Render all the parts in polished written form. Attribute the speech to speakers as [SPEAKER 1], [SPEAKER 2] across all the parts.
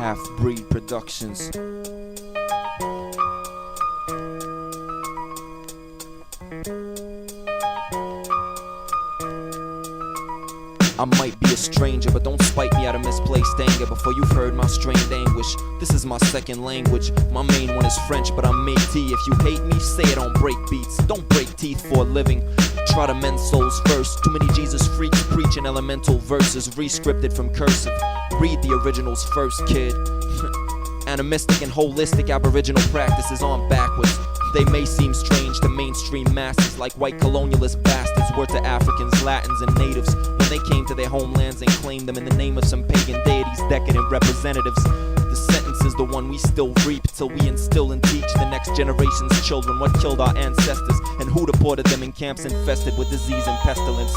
[SPEAKER 1] Half-Breed Productions. I might be a stranger, but don't spite me out of misplaced anger. Before you've heard my strained anguish, this is my second language. My main one is French, but I'm Métis. If you hate me, say it on break beats. Don't break teeth for a living. Try to mend souls first. Too many Jesus freaks preaching elemental verses, re-scripted from cursive. Read the originals first, kid. Animistic and holistic aboriginal practices on backwards. They may seem strange to mainstream masses, like white colonialist bastards were to Africans, Latins, and natives when they came to their homelands and claimed them in the name of some pagan deities, decadent representatives. The sentence is the one we still reap till we instill and teach the next generation's children what killed our ancestors and who deported them in camps infested with disease and pestilence.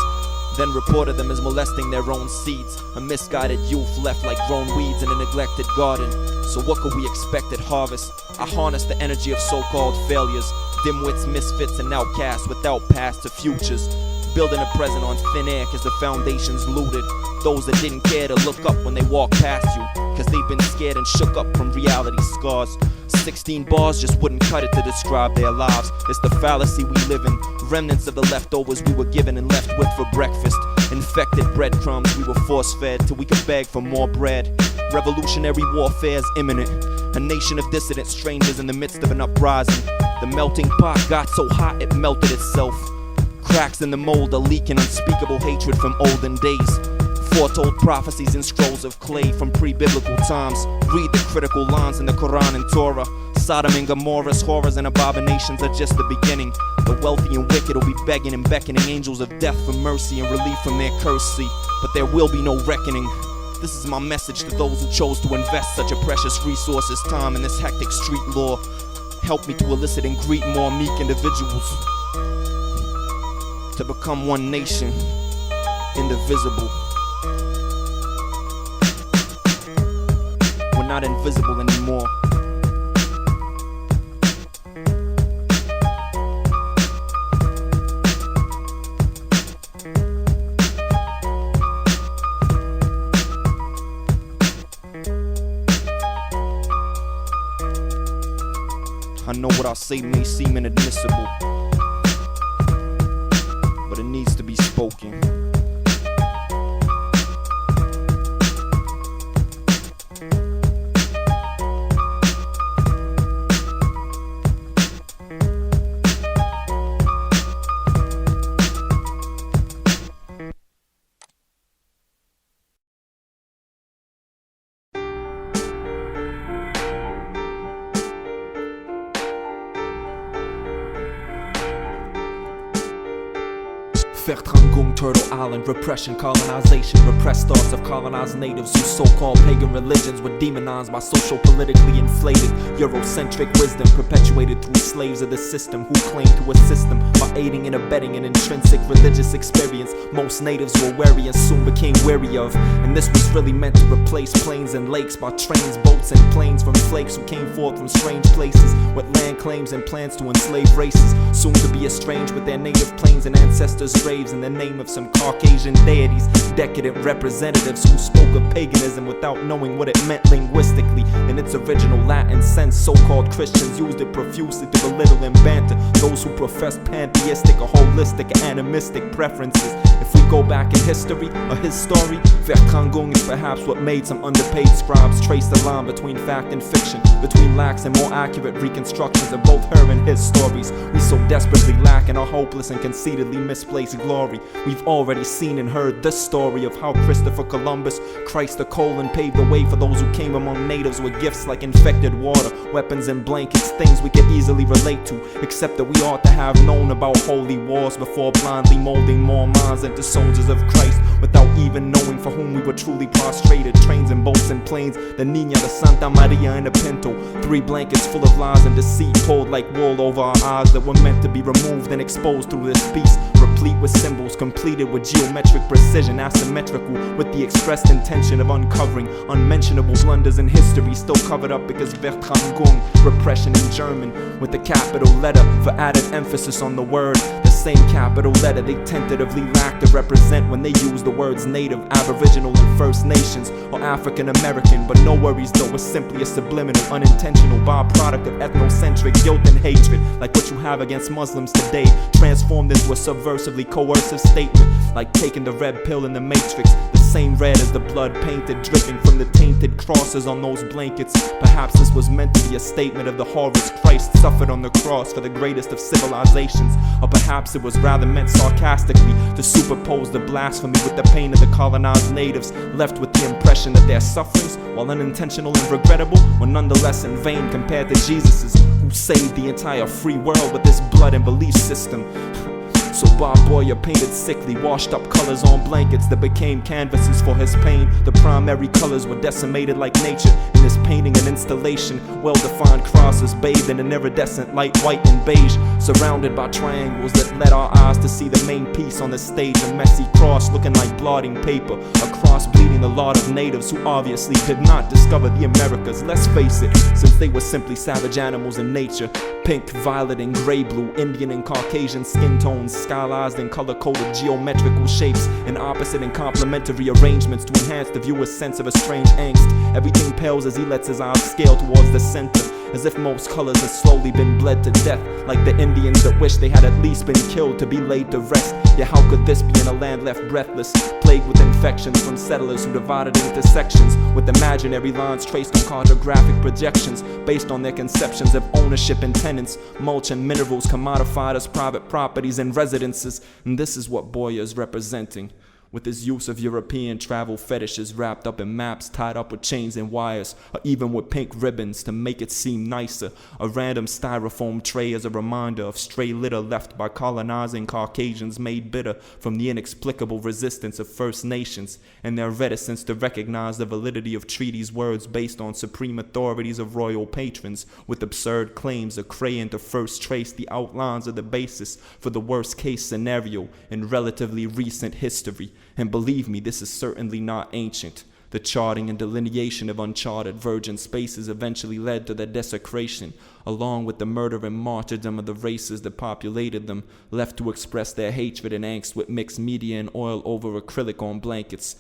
[SPEAKER 1] Then reported them as molesting their own seeds, a misguided youth left like grown weeds in a neglected garden. So what could we expect at harvest? I harness the energy of so-called failures, dimwits, misfits, and outcasts without past or futures, building a present on thin air cause the foundation's looted. Those that didn't care to look up when they walk past you, cause they've been scared and shook up from reality scars. 16 bars just wouldn't cut it to describe their lives. It's the fallacy we live in, remnants of the leftovers we were given and left with for breakfast. Infected breadcrumbs we were force-fed till we could beg for more bread. Revolutionary warfare's imminent, a nation of dissident strangers in the midst of an uprising. The melting pot got so hot it melted itself. Cracks in the mold are leaking unspeakable hatred from olden days. Foretold prophecies in scrolls of clay from pre-biblical times. Read the critical lines in the Quran and Torah. Sodom and Gomorrah's horrors and abominations are just the beginning. The wealthy and wicked will be begging and beckoning angels of death for mercy and relief from their curse. See, but there will be no reckoning. This is my message to those who chose to invest such a precious resource as time in this hectic street law. Help me to elicit and greet more meek individuals to become one nation, indivisible. We're not invisible anymore. I know what I say may seem inadmissible, but it needs to be spoken. Vertrangung, Turtle Island, repression, colonization, repressed thoughts of colonized natives whose so-called pagan religions were demonized by social-politically inflated Eurocentric wisdom perpetuated through slaves of the system who claim to assist them by aiding and abetting an intrinsic religious experience most natives were wary and soon became weary of. And this was really meant to replace plains and lakes by trains, boats, and planes from flakes who came forth from strange places with land claims and plans to enslave races soon to be estranged with their native plains and ancestors' graves in the name of some Caucasian deities, decadent representatives who spoke of paganism without knowing what it meant linguistically in its original Latin sense. So-called Christians used it profusely to belittle and banter those who profess pantheistic or holistic or animistic preferences. If we go back in history, or his story, Vertrangung is perhaps what made some underpaid scribes trace the line between fact and fiction, between lax and more accurate reconstructions of both her and his stories. We so desperately lack in our hopeless and conceitedly misplaced glory. We've already seen and heard the story of how Christopher Columbus, Christ the colon, paved the way for those who came among natives with gifts like infected water, weapons and blankets, things we can easily relate to, except that we ought to have known about holy wars before blindly molding more minds into soldiers of Christ without even knowing for whom we were truly prostrated. Trains and boats and planes, the Nina, the Santa Maria, and the Pinto. 3 blankets full of lies and deceit pulled like wool over our eyes that were meant to be removed and exposed through this piece, replete with symbols, completed with geometric precision, asymmetrical with the expressed intention of uncovering unmentionable blunders in history still covered up because Vertrangung, repression in German, with the capital letter for added emphasis on the word. The same capital letter they tentatively lack to represent when they use the words native, aboriginal, and First Nations, or African American. But no worries though, it's simply a subliminal, unintentional byproduct of ethnocentric guilt and hatred, like what you have against Muslims today, transformed into a subversively coercive statement, like taking the red pill in the Matrix, the same red as the blood painted, dripping from the tainted crosses on those blankets. Perhaps this was meant to be a statement of the horrors Christ suffered on the cross for the greatest of civilizations, or perhaps it was rather meant sarcastically to superpose the blasphemy with the pain of the colonized natives, left with the impression that their sufferings, while unintentional and regrettable, were nonetheless in vain compared to Jesus's, who saved the entire free world with his blood and belief system. So Bob Boyer painted sickly, washed up colors on blankets that became canvases for his pain. The primary colors were decimated like nature in this painting and installation. Well-defined crosses bathed in an iridescent light, white and beige, surrounded by triangles that led our eyes to see the main piece on the stage, a messy cross looking like blotting paper, a cross bleeding the lot of natives who obviously did not discover the Americas. Let's face it, since they were simply savage animals in nature. Pink, violet, and gray-blue, Indian and Caucasian skin tones, stylized in color-coded geometrical shapes, and opposite and complementary arrangements to enhance the viewer's sense of a strange angst. Everything pales as he lets his eyes scale towards the center, as if most colors have slowly been bled to death, like the Indians that wish they had at least been killed to be laid to rest. Yet how could this be in a land left breathless, plagued with infections from settlers who divided it into sections, with imaginary lines traced on cartographic projections, based on their conceptions of ownership and tenants, mulch and minerals commodified as private properties and residences. And this is what Boyer is representing, with his use of European travel fetishes wrapped up in maps tied up with chains and wires, or even with pink ribbons to make it seem nicer. A random styrofoam tray as a reminder of stray litter left by colonizing Caucasians, made bitter from the inexplicable resistance of First Nations and their reticence to recognize the validity of treaties' words based on supreme authorities of royal patrons, with absurd claims of Crayon to first trace the outlines of the basis for the worst case scenario in relatively recent history. And believe me, this is certainly not ancient. The charting and delineation of uncharted virgin spaces eventually led to their desecration, along with the murder and martyrdom of the races that populated them, left to express their hatred and angst with mixed media and oil over acrylic on blankets.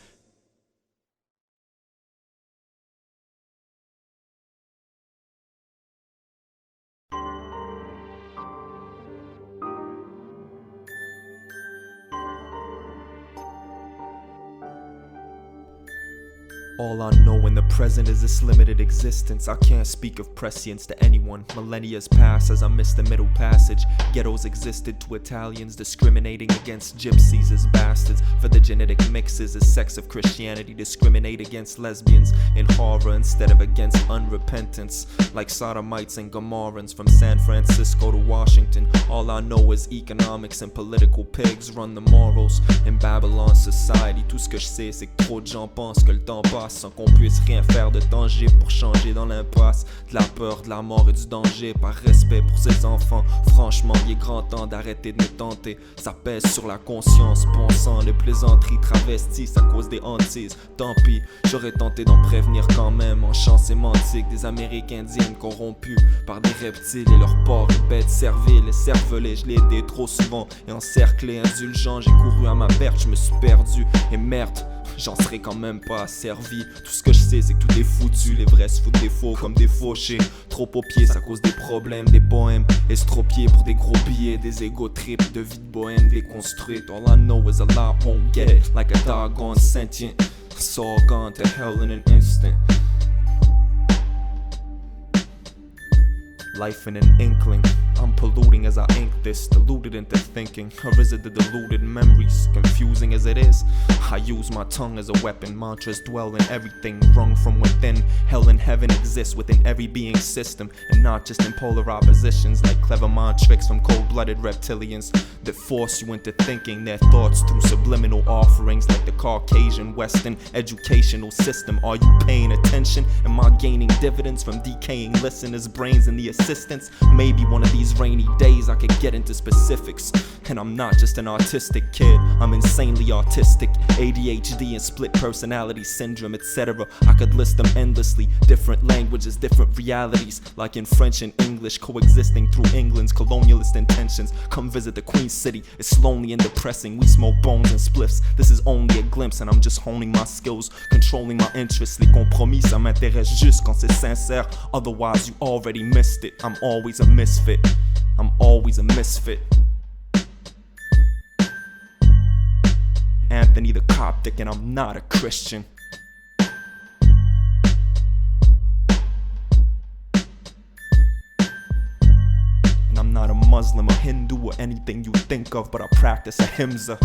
[SPEAKER 1] All I know in the present is this limited existence. I can't speak of prescience to anyone. Millennia's pass as I miss the middle passage. Ghettos existed to Italians, discriminating against gypsies as bastards. For the genetic mixes as sects of Christianity discriminate against lesbians in horror instead of against unrepentance. Like sodomites and Gomorrans from San Francisco to Washington. All I know is economics and political pigs run the morals in Babylon society. Tout ce que je sais c'est que trop de gens pensent que le temps passe sans qu'on puisse rien faire de danger pour changer dans l'impasse. De la peur, de la mort et du danger, par respect pour ses enfants. Franchement, il est grand temps d'arrêter de me tenter. Ça pèse sur la conscience, bon sang, les plaisanteries travestissent à cause des hantises. Tant pis, j'aurais tenté d'en prévenir quand même en chant sémantique des Amériques indiennes corrompus par des reptiles et leurs porcs et bêtes serviles et cervelés. Je l'ai aidé trop souvent et encerclé, indulgent, j'ai couru à ma perte, je me suis perdu et merde. J'en serais quand même pas servi. Tout ce que je sais c'est que tout est foutu. Les vrais se foutent des faux comme des fauchés. Trop au pied, ça cause des problèmes, des poèmes estropiés pour des gros billets, des ego trips, de vie de bohème déconstruite. All I know is a lot won't get it. Like a doggone sentient. It's all gone to hell in an instant. Life in an inkling. I'm polluting as I ink this, deluded into thinking. Or is it the deluded memories, confusing as it is? I use my tongue as a weapon. Mantras dwell in everything, wrung from within. Hell and heaven exists within every being's system, and not just in polar oppositions, like clever mind tricks from cold-blooded reptilians that force you into thinking their thoughts through subliminal offerings, like the Caucasian Western educational system. Are you paying attention? Am I gaining dividends from decaying listeners' brains and the assistants? Maybe one of these rainy days I could get into specifics. And I'm not just an artistic kid, I'm insanely autistic. ADHD and split personality syndrome, etc. I could list them endlessly. Different languages, different realities, like in French and English, coexisting through England's colonialist intentions. Come visit the Queen City, it's lonely and depressing. We smoke bones and spliffs, this is only a glimpse. And I'm just honing my skills, controlling my interests. Les compromis, ça m'intéresse juste quand c'est sincère. Otherwise you already missed it. I'm always a misfit, I'm always a misfit. Antony the Coptic, and I'm not a Christian. And I'm not a Muslim, a Hindu, or anything you think of, but I practice ahimsa.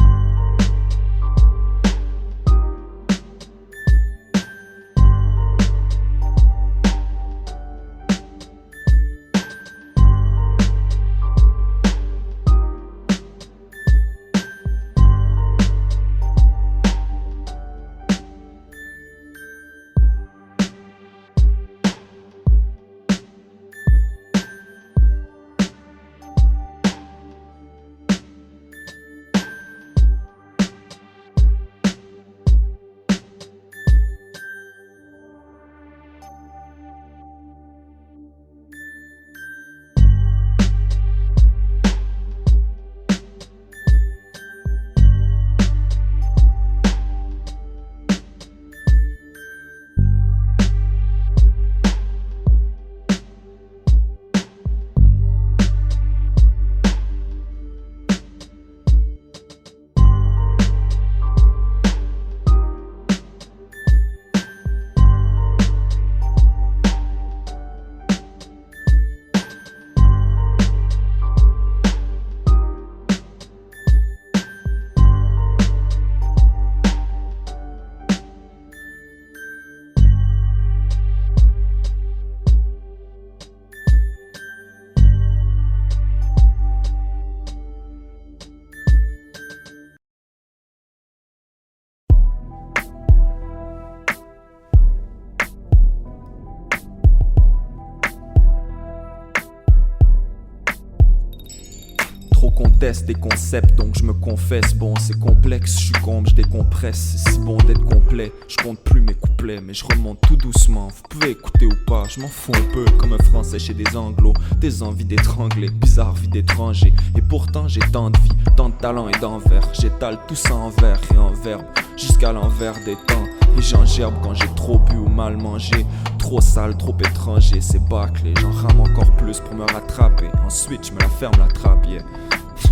[SPEAKER 1] Conteste des concepts, donc je me confesse. Bon, c'est complexe, je succombe, je décompresse. C'est si bon d'être complet, je compte plus mes couplets, mais je remonte tout doucement. Vous pouvez écouter ou pas, je m'en fous un peu. Comme un français chez des anglos, des envies d'étrangler, bizarre vie d'étranger. Et pourtant j'ai tant de vie, tant de talent et d'envers. J'étale tout ça en vers et en verbe, jusqu'à l'envers des temps. Et j'en gerbe quand j'ai trop bu ou mal mangé. Trop sale, trop étranger, c'est bâclé. J'en rame encore plus pour me rattraper. Ensuite je me la ferme la trappe, yeah.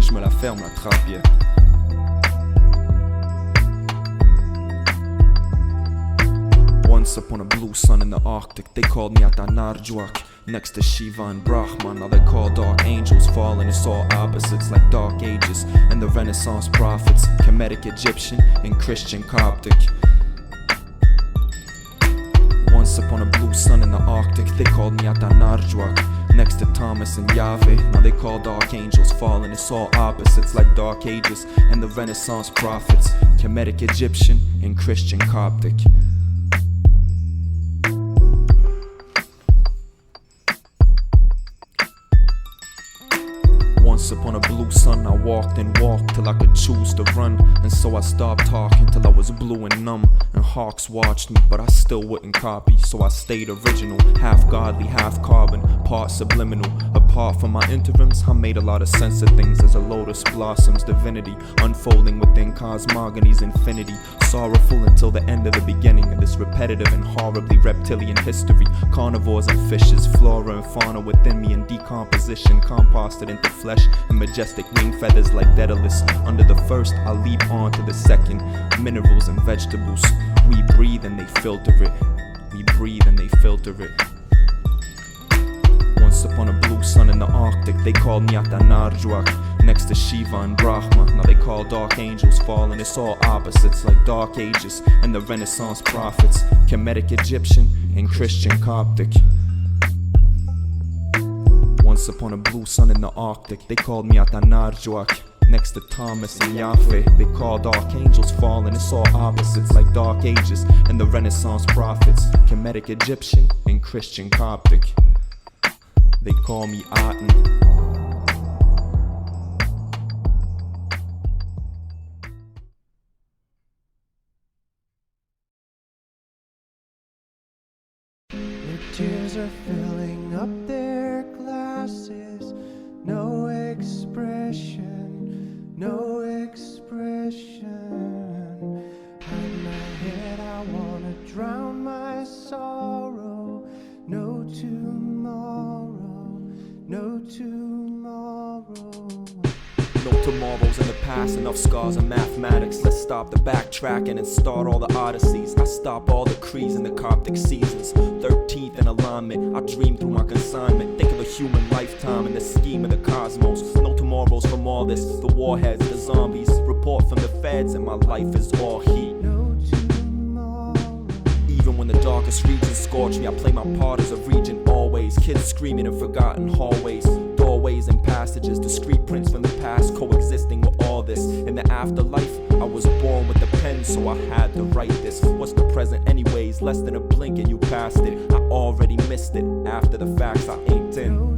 [SPEAKER 1] Je me la ferme la trappe, yeah. Once upon a blue sun in the Arctic, they called me Atanarjuak. Next to Shiva and Brahman, now they call dark angels falling. It's all opposites like dark ages and the Renaissance prophets, Kemetic Egyptian and Christian Coptic. Once upon a blue sun in the Arctic, they called me Atanarjuak. Next to Thomas and Yahweh, now they call dark angels falling. It's all opposites like dark ages and the Renaissance prophets, Kemetic Egyptian and Christian Coptic. Once upon a blue sun, I walked and walked till I could choose to run. And so I stopped talking till I was blue and numb. And hawks watched me, but I still wouldn't copy. So I stayed original, half godly, half carbon, part subliminal. Apart from my interims, I made a lot of sense of things as a lotus blossoms divinity, unfolding within cosmogony's infinity. Sorrowful until the end of the beginning of this repetitive and horribly reptilian history. Carnivores and fishes, flora and fauna within me in decomposition, composted into flesh and majestic wing feathers like Daedalus. Under the first, I leap on to the second. Minerals and vegetables, we breathe and they filter it. We breathe and they filter it. Once upon a blue sun in the Arctic, they called me Atanarjuak. Next to Shiva and Brahma, now they call dark angels falling. It's all opposites like dark ages and the Renaissance prophets, Kemetic Egyptian and Christian Coptic. Once upon a blue sun in the Arctic, they called me Atanarjuak. Next to Thomas and Yahweh, they call dark angels falling. It's all opposites like dark ages and the Renaissance prophets, Kemetic Egyptian and Christian Coptic. They call me Aten.
[SPEAKER 2] are filling up their glasses. No expression, no expression. Hide my head, I wanna drown my sorrow. No tomorrow, no tomorrow.
[SPEAKER 1] No tomorrows in the past, enough scars and mathematics. Let's stop the backtracking and start all the odysseys. I stop all the creeds and the Coptic seasons. 13th in alignment, I dream through my consignment. Think of a human lifetime in the scheme of the cosmos. No tomorrows from all this, the warheads, the zombies. Report from the feds and my life is all heat. Even when the darkest regions scorch me, I play my part as a regent always. Kids screaming in forgotten hallways, doorways and passages, discrete prints from the past coexisting with all this. In the afterlife, I was born with the pen, so I had to write this. What's the present anyways? Less than a blink and you passed it. I already missed it. After the facts, I inked in.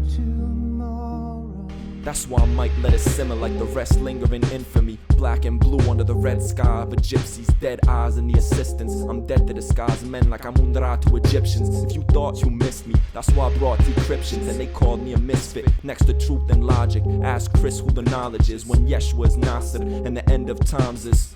[SPEAKER 1] That's why I might let it simmer like the rest linger in infamy. Black and blue under the red sky of a gypsy's dead eyes and the assistants. I'm dead to disguised men like Amundra to Egyptians. If you thought you missed me, that's why I brought decryptions. And they called me a misfit, next to truth and logic. Ask Chris who the knowledge is when Yeshua is Nasser and the end of times is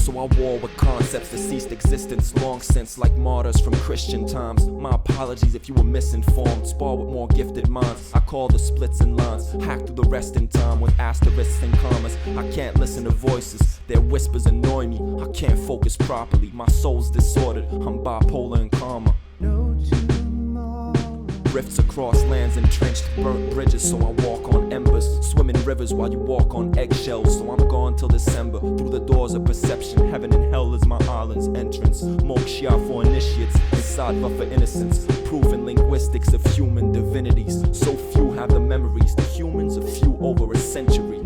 [SPEAKER 1] so I war with concepts that ceased existence long since, like martyrs from Christian times. My apologies if you were misinformed. Spar with more gifted minds. I call the splits and lines, hack through the rest in time with asterisks and commas. I can't listen to voices, their whispers annoy me. I can't focus properly, my soul's disordered. I'm bipolar and karma. Rifts across lands entrenched, burnt bridges, so I walk on embers. Swim in rivers while you walk on eggshells, so I'm gone till December. Through the doors of perception, heaven and hell is my island's entrance. Moksha for initiates, and Sattva for innocence. Proof in linguistics of human divinities. So few have the memories, the humans, a few over a century.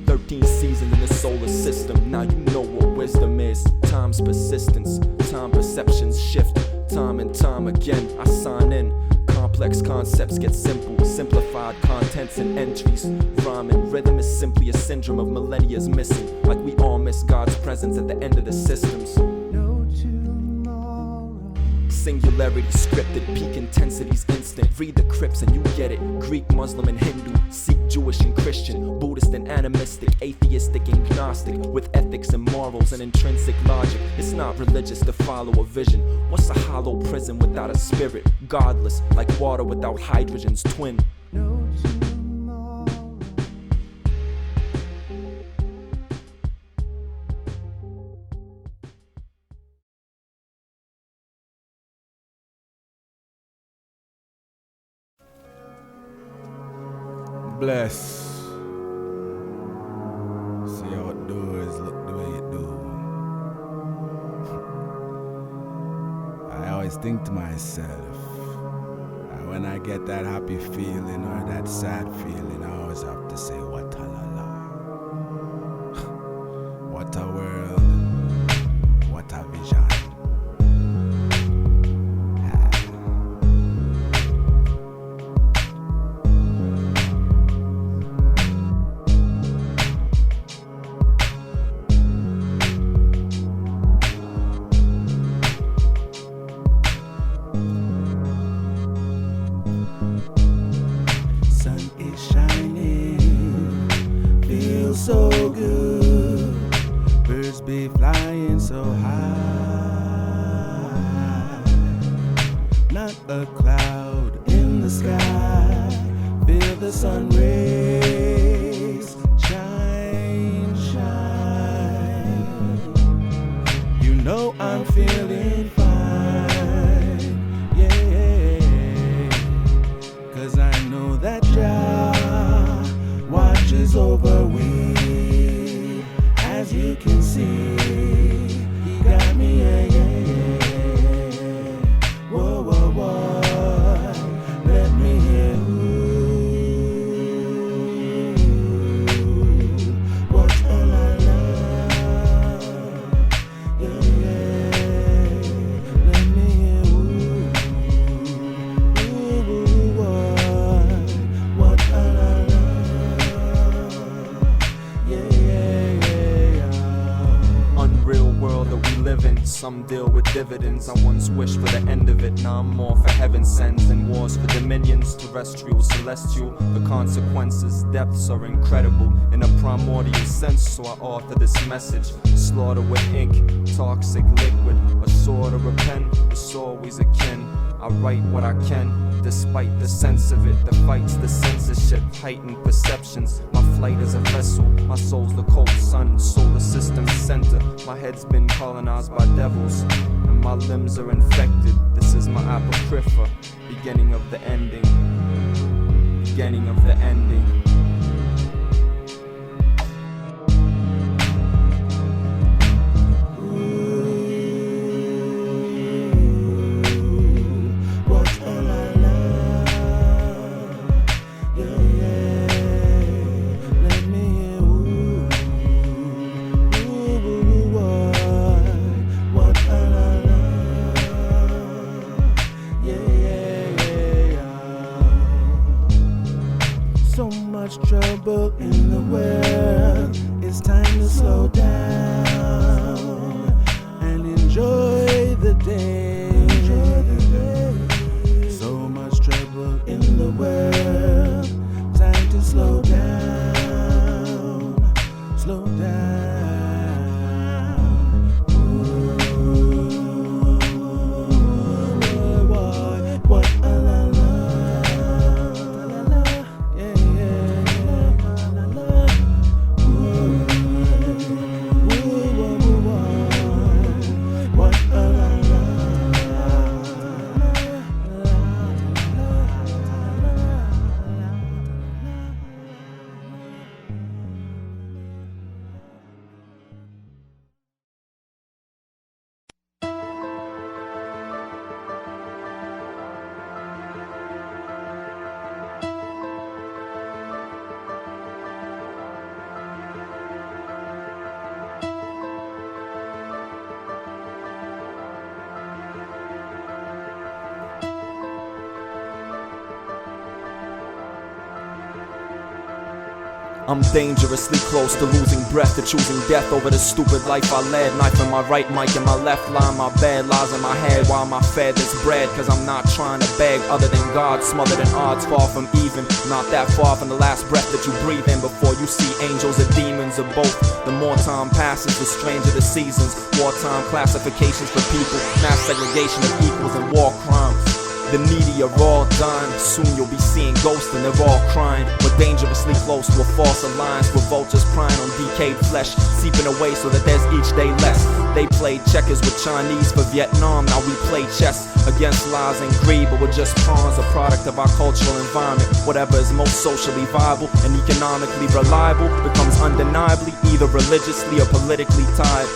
[SPEAKER 1] 13 seasons in the solar system, now you know what wisdom is. Time's persistence, time perceptions shift. Time and time again, I sign in. Complex concepts get simple, simplified contents and entries. Rhyme and rhythm is simply a syndrome of millennia's missing. Like we all miss God's presence at the end of the systems. Singularity scripted, peak intensity's instant. Read the crypts and you get it. Greek, Muslim and Hindu, Sikh, Jewish and Christian, Buddhist and animistic, atheistic and gnostic, with ethics and morals and intrinsic logic. It's not religious to follow a vision. What's a hollow prison without a spirit? Godless, like water without hydrogen's twin.
[SPEAKER 3] Bless. See how it does, look the way it do. I always think to myself, when I get that happy feeling or that sad feeling, I always have to say, what a la la. What a world, what a vision. So good, birds be flying so high, not a cloud in the sky, feel the sun rays shine, shine, you know I'm feeling fine, yeah, 'cause I know that Jah watches over we. As you can see, he got me, yeah, yeah, yeah. Whoa, whoa, whoa, let me hear what a la la, yeah, yeah.
[SPEAKER 1] some deal with dividends. I once wished for the end of it, now I'm more for heaven sends than wars for dominions. Terrestrial, celestial, the consequences, depths are incredible in a primordial sense. So I author this message, slaughter with ink, toxic liquid, a sword or a pen, it's always akin. I write what I can, despite the sense of it that fights the censorship, heightened perceptions. My flight is a vessel, my soul's the cold sun, solar system center. My head's been colonized by devils, and my limbs are infected. This is my apocrypha, beginning of the ending. Beginning of the ending.
[SPEAKER 2] Trouble in the world, it's time to slow down and enjoy the day. So much trouble in the world, time to slow down, slow down. What a la la.
[SPEAKER 1] I'm dangerously close to losing breath, to choosing death over the stupid life I led. Knife in my right, mic in my left, line my bad lies in my head while my fed this bread. Cause I'm not trying to beg other than God, smothered in odds, far from even. Not that far from the last breath that you breathe in before you see angels or demons or both. The more time passes, the stranger the seasons. Wartime classifications for people, mass segregation of equals and war crimes. The needy are all dying, soon you'll be seeing ghosts and they're all crying. We're dangerously close to a false alliance with vultures prying on decayed flesh, seeping away so that there's each day less. They played checkers with Chinese for Vietnam, now we play chess against lies and greed, but we're just pawns, a product of our cultural environment. Whatever is most socially viable and economically reliable becomes undeniably either religiously or politically tied.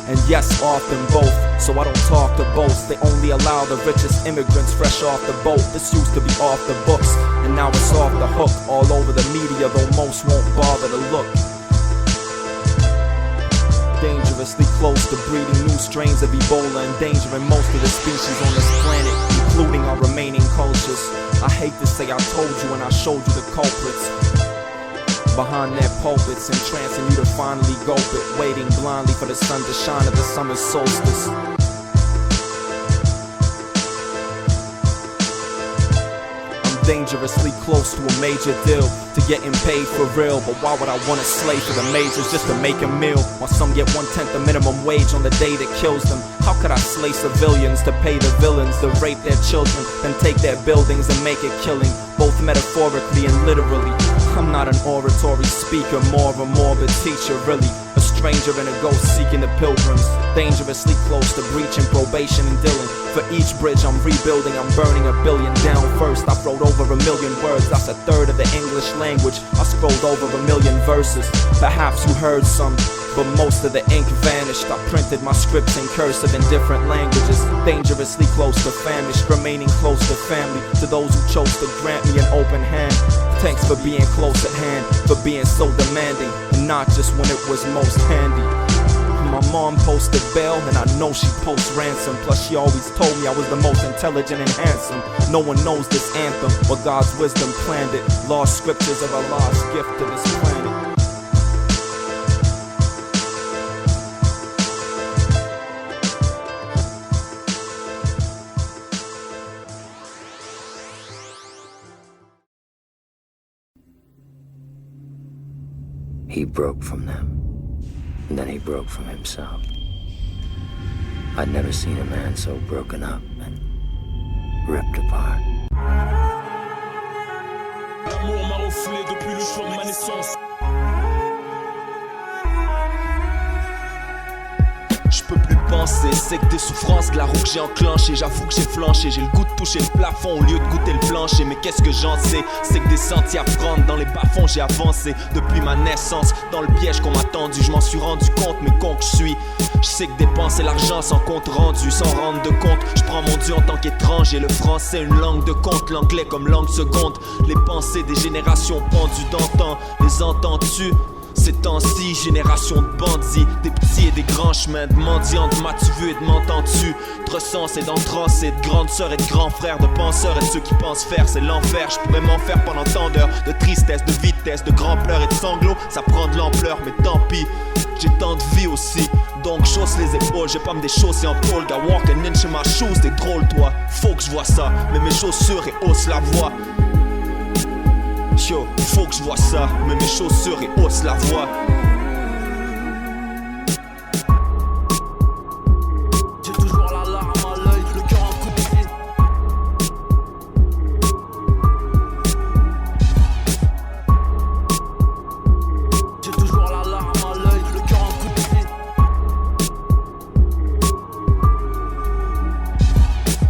[SPEAKER 1] And yes, often both, so I don't talk to boast. They only allow the richest immigrants fresh off the boat. This used to be off the books, and now it's off the hook. All over the media, though most won't bother to look. Dangerously close to breeding new strains of Ebola, endangering most of the species on this planet, including our remaining cultures. I hate to say I told you and I showed you the culprits behind their pulpits, entrancing you to finally gulp it, waiting blindly for the sun to shine at the summer solstice. I'm dangerously close to a major deal, to getting paid for real, but why would I want to slave for the majors just to make a meal? While some get 1/10 the minimum wage on the day that kills them. How could I slay civilians to pay the villains to rape their children, then take their buildings and make a killing, both metaphorically and literally? I'm not an oratory speaker, more of a morbid teacher, really. A stranger and a ghost seeking the pilgrims, dangerously close to breaching probation and dealing. For each bridge I'm rebuilding, I'm burning 1 billion down first. I wrote over 1 million words, that's 1/3 of the English language. I scrolled over 1 million verses, perhaps you heard some, but most of the ink vanished. I printed my scripts in cursive in different languages, dangerously close to famished, remaining close to family. To those who chose to grant me an open hand, thanks for being close at hand, for being so demanding, and not just when it was most handy. My mom posted bail, and I know she posts ransom. Plus she always told me I was the most intelligent and handsome. No one knows this anthem, but God's wisdom planned it. Lost scriptures of Allah's gift to this planet.
[SPEAKER 4] He broke from them, and then he broke from himself. I'd never seen a man so broken up and ripped apart.
[SPEAKER 5] L'amour m'a refoulé depuis le jour de ma naissance. Je peux plus penser, c'est que des souffrances, de la roue que j'ai enclenchée. J'avoue que j'ai flanché, j'ai le goût de toucher le plafond au lieu de goûter le plancher. Mais qu'est-ce que j'en sais, c'est que des sentiers à prendre, dans les bas-fonds j'ai avancé. Depuis ma naissance, dans le piège qu'on m'a tendu, je m'en suis rendu compte, mais con que je suis. Je sais que dépenser l'argent sans compte rendu, sans rendre de compte. Je prends mon dû en tant qu'étranger, le français une langue de compte, l'anglais comme langue seconde. Les pensées des générations pendues d'antan, les entends-tu? Ces temps-ci, génération de bandits, des petits et des grands chemins, de mendiants, de m'as-tu vu et de m'entends-tu? De recense et d'entrance et de grandes sœurs et de grands frères, de penseurs et de ceux qui pensent faire, c'est l'enfer. Je pourrais m'en faire pendant tant d'heures, de tristesse, de vitesse, de grands pleurs et de sanglots. Ça prend de l'ampleur, mais tant pis, j'ai tant de vie aussi. Donc chausse les épaules, j'ai pas me déchausser en pôle. Got walking in my shoes, t'es drôle toi. Faut que je vois ça, mets mes chaussures et hausse la voix. Yo, faut que je vois ça, mets mes chaussures et hausse la voix. J'ai toujours la larme à l'œil, le cœur en coup de pied. J'ai toujours la larme à l'œil, le cœur en coup de pied.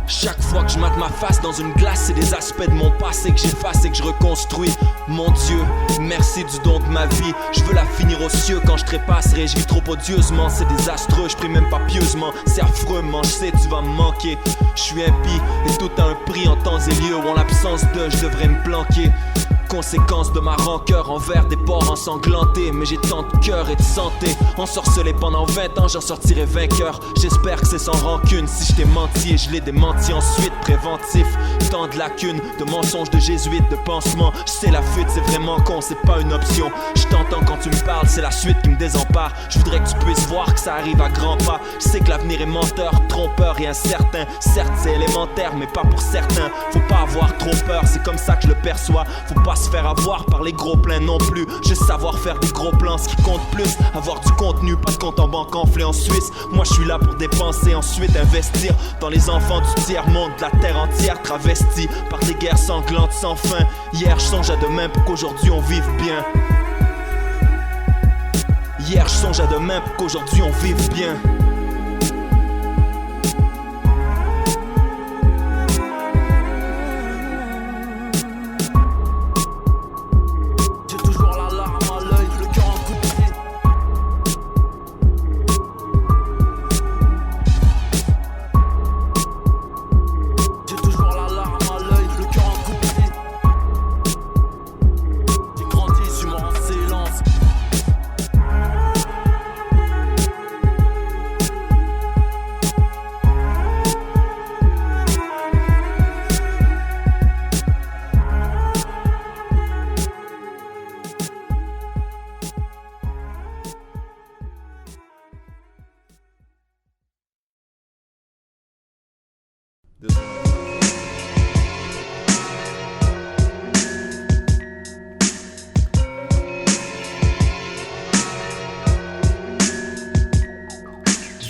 [SPEAKER 5] Chaque fois que je mate ma face dans une glace, c'est des aspects de mon passé que j'efface et que je reconstruis. Mon Dieu, merci du don de ma vie. Je veux la finir aux cieux quand je trépasserai. Je vis trop odieusement, c'est désastreux. Je prie même pas pieusement, c'est affreusement. Je sais tu vas me manquer. Je suis impie et tout a un prix en temps et lieu où en l'absence de je devrais me planquer. Conséquence de ma rancœur envers des porcs ensanglantés. Mais j'ai tant de cœur et de santé. Ensorcelé pendant 20 ans, j'en sortirai vainqueur. J'espère que c'est sans rancune. Si je t'ai menti et je l'ai démenti ensuite, préventif. Tant de lacunes, de mensonges, de jésuites, de pansements. Je sais la fuite, c'est vraiment con, c'est pas une option. Je t'entends quand tu me parles, c'est la suite qui me désempare. Je voudrais que tu puisses voir que ça arrive à grands pas. Je sais que l'avenir est menteur, trompeur et incertain. Certes c'est élémentaire, mais pas pour certains. Faut pas avoir trop peur, c'est comme ça que je le perçois. Faut pas se faire avoir par les gros pleins non plus. Juste savoir faire des gros plans, ce qui compte plus. Avoir du contenu, pas de compte en banque enflé en Suisse. Moi je suis là pour dépenser, ensuite investir dans les enfants du tiers-monde, de la terre entière travestie par des guerres sanglantes sans fin. Hier je songe à demain pour qu'aujourd'hui on vive bien. Hier je songe à demain pour qu'aujourd'hui on vive bien.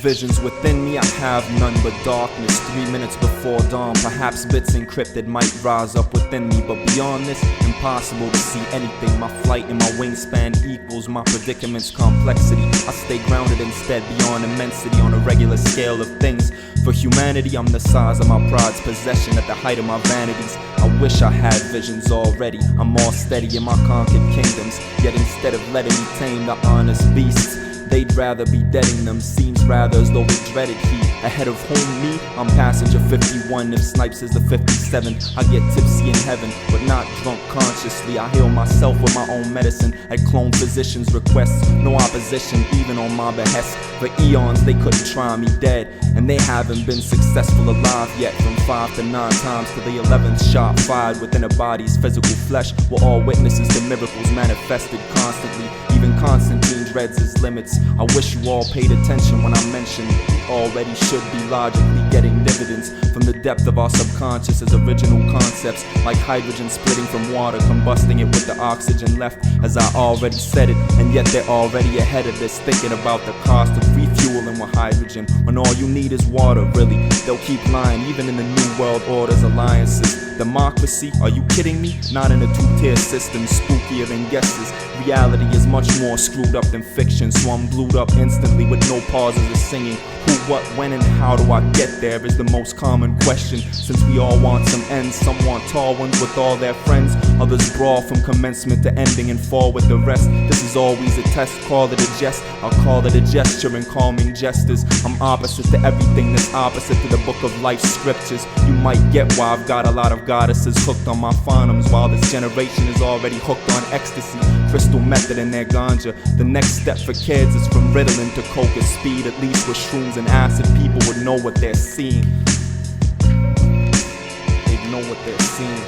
[SPEAKER 1] Visions within me, I have none but darkness. 3 minutes before dawn, perhaps bits encrypted might rise up within me. But beyond this, impossible to see anything. My flight and my wingspan equals my predicament's complexity. I stay grounded instead beyond immensity on a regular scale of things. For humanity, I'm the size of my pride's possession at the height of my vanities. I wish I had visions already. I'm all steady in my conquered kingdoms. Yet instead of letting me tame the honest beasts, they'd rather be deading them. Seems rather as though they dreaded heat. Ahead of whom me? I'm passenger 51. If Snipes is the 57, I get tipsy in heaven, but not drunk consciously. I heal myself with my own medicine at clone physicians' requests. No opposition, even on my behest. For eons they couldn't try me dead, and they haven't been successful alive yet. From 5 to 9 times to the 11th shot fired within a body's physical flesh. We're all witnesses to miracles manifested constantly. Even Constantine dreads his limits. I wish you all paid attention when I mentioned we already should be logically getting this.
[SPEAKER 5] evidence from the depth of our subconscious as original concepts, like hydrogen splitting from water, combusting it with the oxygen left, as I already said it. And yet they're already ahead of this, thinking about the cost of refueling with hydrogen, when all you need is water, really. They'll keep lying, even in the New World Order's alliances. Democracy? Are you kidding me? Not in a two-tier system, spookier than guesses. Reality is much more screwed up than fiction, so I'm glued up instantly with no pauses of singing. Who, what, when, and how do I get there is the most common question, since we all want some ends. Some want tall ones with all their friends, others brawl from commencement to ending and fall with the rest. This is always a test, call it a jest, I'll call it a gesture in calming gestures. I'm opposite to everything that's opposite to the book of life's scriptures. You might get why I've got a lot of goddesses hooked on my phonims, while this generation is already hooked on ecstasy, crystal method in their ganja. The next step for kids is from Ritalin to coke at speed, at least with shrooms and acid. People would know what they're seeing. They'd know what they're seeing.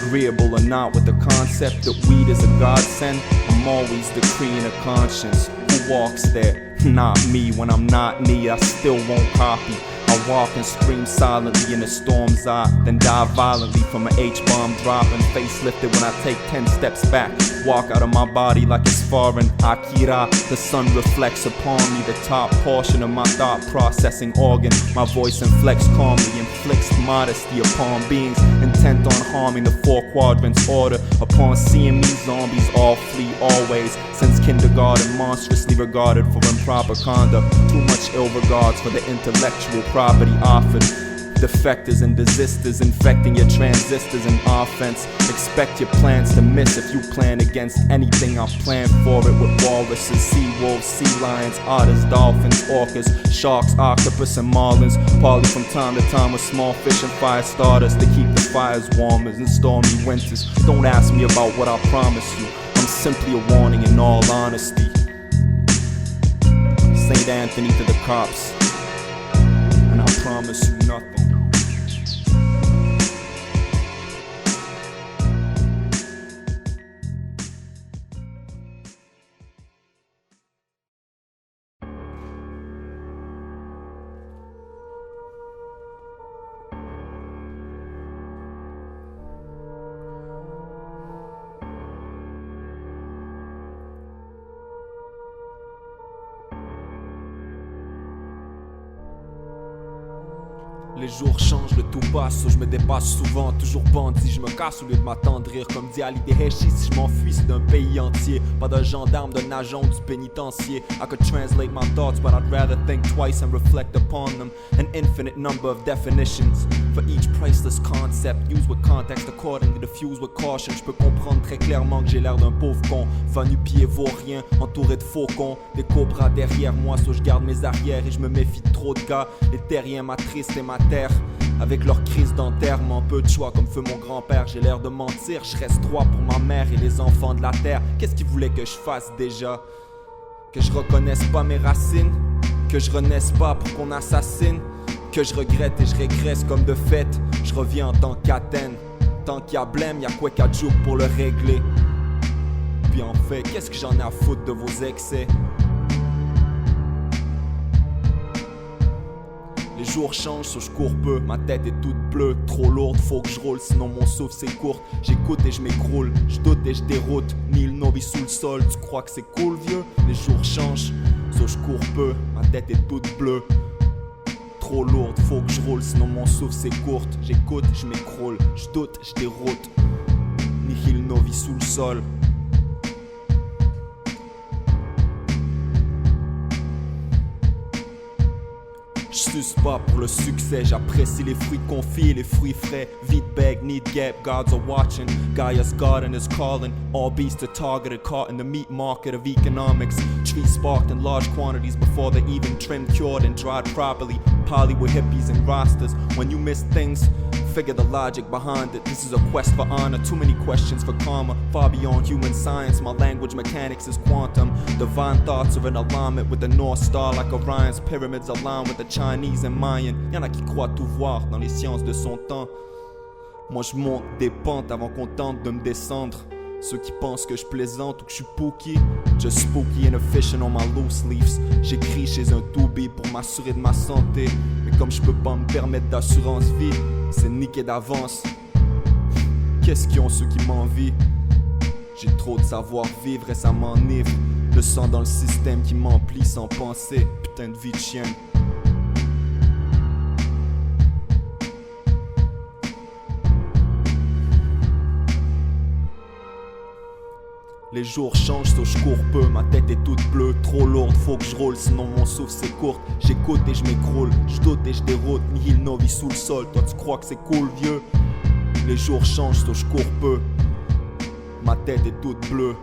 [SPEAKER 5] Agreeable or not with the concept that weed is a godsend, I'm always decreeing a conscience. Who walks there? Not me. When I'm not me, I still won't copy. I walk and scream silently in the storm's eye, then die violently from an H-bomb drop, and face lifted when I take 10 steps back. Walk out of my body like it's foreign. Akira, the sun reflects upon me, the top portion of my thought processing organ. My voice inflects calmly, inflicts modesty upon beings intent on harming the four quadrants order. Upon seeing me, zombies all flee always, since kindergarten monstrously regarded for improper conduct. Too much ill regards for the intellectual property offered. Defectors and desisters infecting your transistors and offense. Expect your plans to miss if you plan against anything. I plan for it with walruses, sea wolves, sea lions, otters, dolphins, orcas, sharks, octopus, and marlins. Partly from time to time with small fish and fire starters to keep the fires warm as in stormy winters. Don't ask me about what I promise you. I'm simply a warning in all honesty. St. Antony to the cops, and I promise you nothing. Les jours changent, le tout passe, je me dépasse souvent, toujours bandit, je me casse au lieu de m'attendrir. Comme dit Ali Deheshi, si je m'enfuis c'est d'un pays entier, pas d'un gendarme, d'un agent du pénitencier. I could translate my thoughts, but I'd rather think twice and reflect upon them. An infinite number of definitions for each priceless concept, used with context accordingly, diffused with caution. Je peux comprendre très clairement que j'ai l'air d'un pauvre con, venu pied vaurien, entouré de faucons, des cobras derrière moi, so je garde mes arrières et je me méfie de trop de gars. Les terriens m'attristent et m'atterrent avec leur crise d'enterrement, peu de choix comme feu mon grand-père. J'ai l'air de mentir, je reste droit pour ma mère et les enfants de la terre. Qu'est-ce qu'ils voulaient que je fasse déjà? Que je reconnaisse pas mes racines? Que je renaisse pas pour qu'on assassine? Que je regrette et je régresse comme de fait? Je reviens en tant qu'Athènes. Tant qu'il y a blême, y'a quoi qu'à jour pour le régler. Puis en fait, qu'est-ce que j'en ai à foutre de vos excès? Les jours changent, so je cours peu, ma tête est toute bleue, trop lourde, faut que je roule, sinon mon souffle c'est court. J'écoute et je m'écroule, je doute et je déroute, ni le novice sous le sol, tu crois que c'est cool vieux? Les jours changent, so je cours peu, ma tête est toute bleue. Trop lourde, faut que je roule, sinon mon souffle c'est court. J'écoute, je m'écroule, je doute, je déroute, ni le novice sous le sol. Je suce pas pour le succès, j'apprécie les fruits confits, les fruits frais. Vite bag, need gap, gods are watching. Gaia's garden is calling. All beasts are targeted, caught in the meat market of economics. Trees sparked in large quantities before they're even trimmed, cured and dried properly. Poly with hippies and rastas. When you miss things, figure the logic behind it. This is a quest for honor, too many questions for karma. Far beyond human science, my language mechanics is quantum. Divine thoughts are in alignment with the North Star, like Orion's pyramids align with the Chinese and Mayan. Y'en a qui croient tout voir dans les sciences de son temps. Moi je monte des pentes avant qu'on tente de me descendre. Ceux qui pensent que je plaisante ou que je suis pookie, just spooky and efficient on my loose leaves. J'écris chez un 2B pour m'assurer de ma santé. Mais
[SPEAKER 1] comme je peux pas me permettre d'assurance vie, c'est niqué d'avance. Qu'est-ce qu'ils ont ceux qui m'envient? J'ai trop de savoir-vivre et ça m'enivre. Le sang dans le système qui m'emplit sans penser. Putain de vie de chien. Les jours changent, so je cours peu, ma tête est toute bleue, trop lourde, faut que je roule, sinon mon souffle c'est court. J'écoute et je m'écroule, je doute et je déroute, nihil novi sous le sol, toi tu crois que c'est cool vieux. Les jours changent, so je cours peu, ma tête est toute bleue.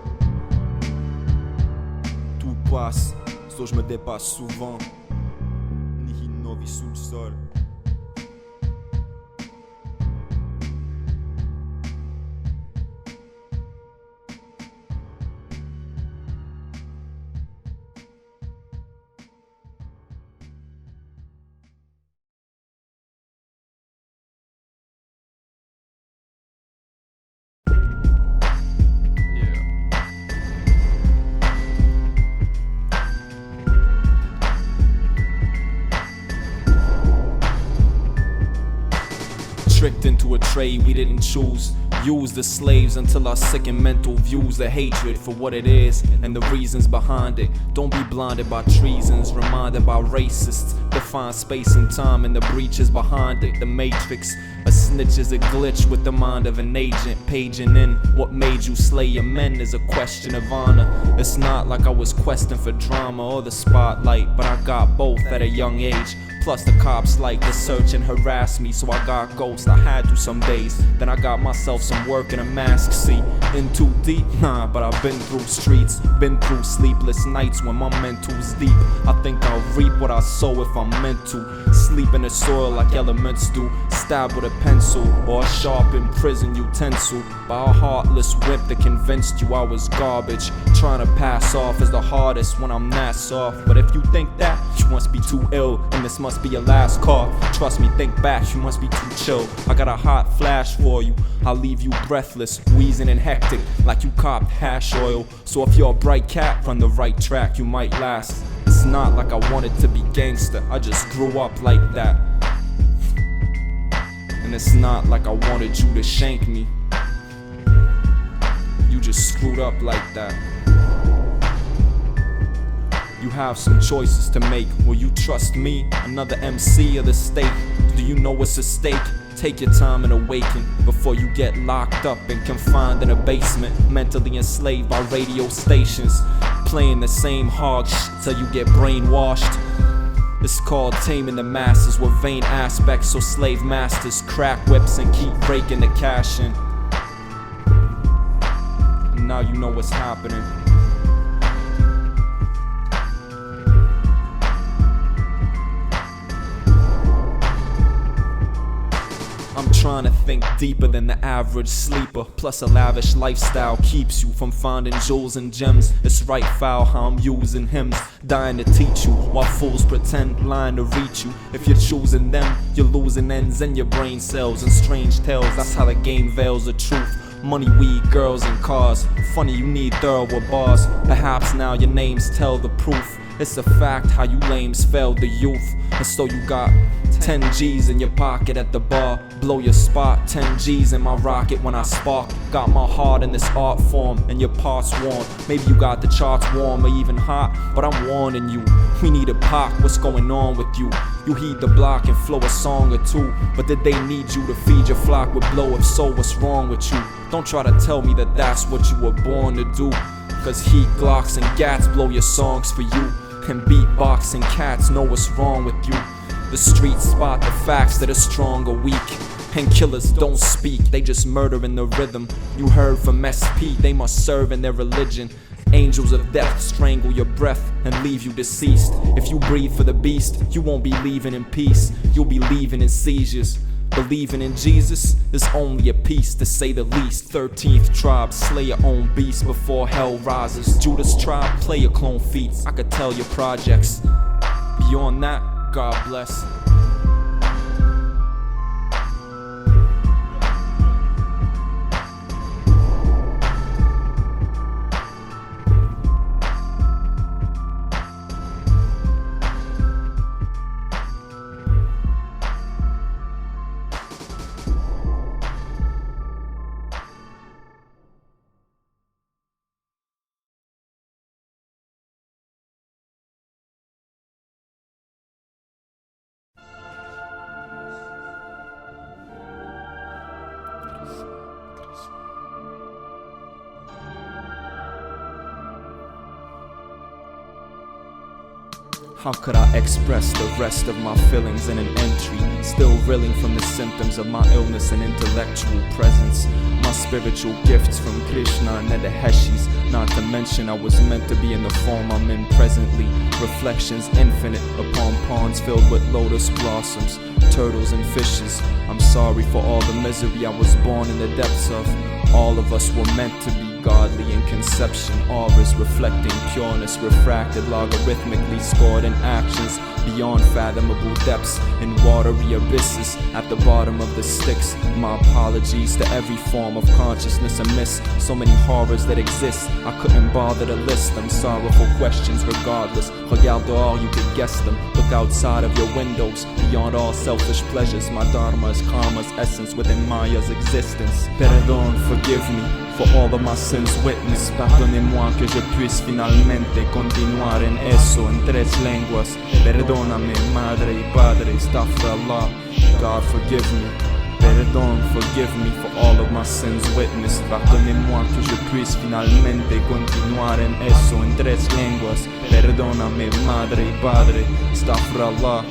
[SPEAKER 1] Tout passe, so je me dépasse souvent, nihil novi sous le sol. Tricked into a trade we didn't choose. Use the slaves until our sick and mental views the hatred for what it is and the reasons behind it. Don't be blinded by treasons, reminded by racists. Define space and time and the breaches behind it. The matrix, a snitch is a glitch with the mind of an agent. Paging in what made you slay your men is a question of honor. It's not like I was questing for drama or the spotlight, but I got both at a young age. Plus the cops like to search and harass me, so I got ghosts, I had to some days. Then I got myself some work in a mask, see. In too deep? Nah, but I've been through streets, been through sleepless nights when my mental's deep. I think I'll reap what I sow if I'm meant to. Sleep in the soil like elements do. Stab with a pencil or a sharpened prison utensil by a heartless whip that convinced you I was garbage. Trying to pass off as the hardest when I'm that soft. But if you think that, you must be too ill and this must be your last call. Trust me, think back, you must be too chill. I got a hot flash for you, I'll leave you breathless, wheezing and hectic like you copped hash oil. So if you're a bright cat, run the right track, you might last. It's not like I wanted to be gangster, I just grew up like that. And it's not like I wanted you to shank me. You just screwed up like that. You have some choices to make. Will you trust me, another MC of the state? Do you know what's at stake? Take your time and awaken before you get locked up and confined in a basement, mentally enslaved by radio stations, playing the same hog shit till you get brainwashed. It's called taming the masses with vain aspects, so slave masters crack whips and keep raking the cash in. And now you know what's happening. I'm trying to think deeper than the average sleeper. Plus a lavish lifestyle keeps you from finding jewels and gems. It's right foul how I'm using hymns, dying to teach you while fools pretend lying to reach you. If you're choosing them, you're losing ends in your brain cells and strange tales. That's how the game veils the truth. Money, weed, girls, and cars. Funny you need thorough bars. Perhaps now your names tell the proof. It's a fact how you lames failed the youth. And so you got 10 G's in your pocket at the bar. Blow your spot, 10 G's in my rocket when I spark. Got my heart in this art form and your parts warm. Maybe you got the charts warm or even hot, but I'm warning you, we need a pop, what's going on with you? You heed the block and flow a song or two, but did they need you to feed your flock with blow? If so, what's wrong with you? Don't try to tell me that that's what you were born to do, cause heat, Glocks, and gats blow your songs for you. And beatboxing cats know what's wrong with you. The streets spot the facts that are strong or weak. And killers don't speak, they just murder in the rhythm. You heard from SP, they must serve in their religion. Angels of death strangle your breath and leave you deceased. If you breathe for the beast, you won't be leaving in peace. You'll be leaving in seizures. Believing in Jesus is only a piece, to say the least. 13th tribe, slay your own beast before hell rises. Judas tribe, play your clone feats. I could tell your projects. Beyond that, God bless. How could I express the rest of my feelings in an entry? Still reeling from the symptoms of my illness and intellectual presence. My spiritual gifts from Krishna and the Heshis. Not to mention I was meant to be in the form I'm in presently. Reflections infinite upon ponds filled with lotus blossoms, turtles and fishes. I'm sorry for all the misery I was born in the depths of. All of us were meant to be godly in conception. Auras reflecting pureness, refracted logarithmically scored in actions beyond fathomable depths in watery abysses at the bottom of the Styx. My apologies to every form of consciousness amiss. So many horrors that exist, I couldn't bother to list them. Sorrowful questions regardless. Regarde dehors, you could guess them. Look outside of your windows, beyond all selfish pleasures. My dharma is karma's essence within Maya's existence. Perdón, forgive me for all of my sins witnessed. Perdonez-moi que je puisse finalmente continuar en eso, en tres lenguas. Perdóname, madre y padre, astaghfirullah. God forgive me. Perdón, forgive me for all of my sins witnessed. Perdonez-moi que je puisse finalmente continuar en eso, en tres lenguas. Perdóname, madre y padre, astaghfirullah.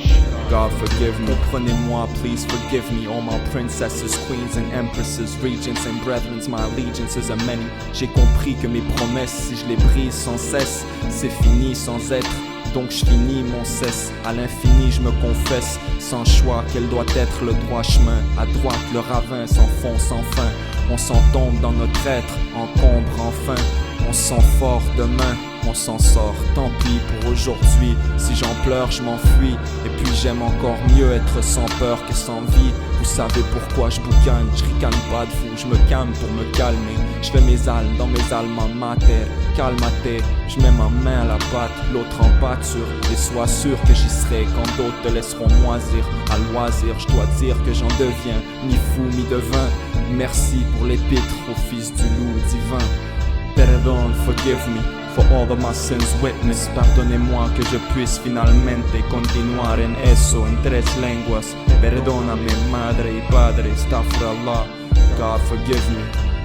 [SPEAKER 1] God forgive me. Comprenez-moi, please forgive me. All my princesses, queens and empresses, regents and brethren, my allegiances are many. J'ai compris que mes promesses, si je les brise sans cesse, c'est fini sans être. Donc je finis mon cesse, à l'infini je me confesse, sans choix quel doit être le droit chemin. À droite le ravin s'enfonce enfin, on s'en tombe dans notre être, encombre enfin. On s'en fort demain, on s'en sort, tant pis pour aujourd'hui. Si j'en pleure, je m'enfuis. Et puis j'aime encore mieux être sans peur que sans vie. Vous savez pourquoi je boucane, je ricane pas de vous, je me calme pour me calmer. Je fais mes almes dans mes Alma Mater, calmate. Je mets ma main à la pâte, l'autre en pâture. Et sois sûr que j'y serai quand d'autres te laisseront moisir. À loisir, je dois dire que j'en deviens ni fou ni devin. Merci pour l'épître au fils du loup divin. Perdón, forgive me for all of my sins witnessed. Perdonez-moi que je puisse finalmente continuar en eso, en tres lenguas. Perdóname, madre y padre, astaghfirullah. God forgive me.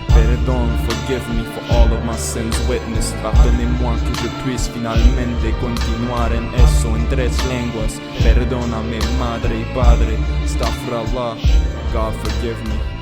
[SPEAKER 1] Perdón, forgive me for all of my sins witnessed. Perdonez-moi que je puisse finalmente continuar en eso, en tres lenguas. Perdóname, madre y padre, astaghfirullah. God forgive me.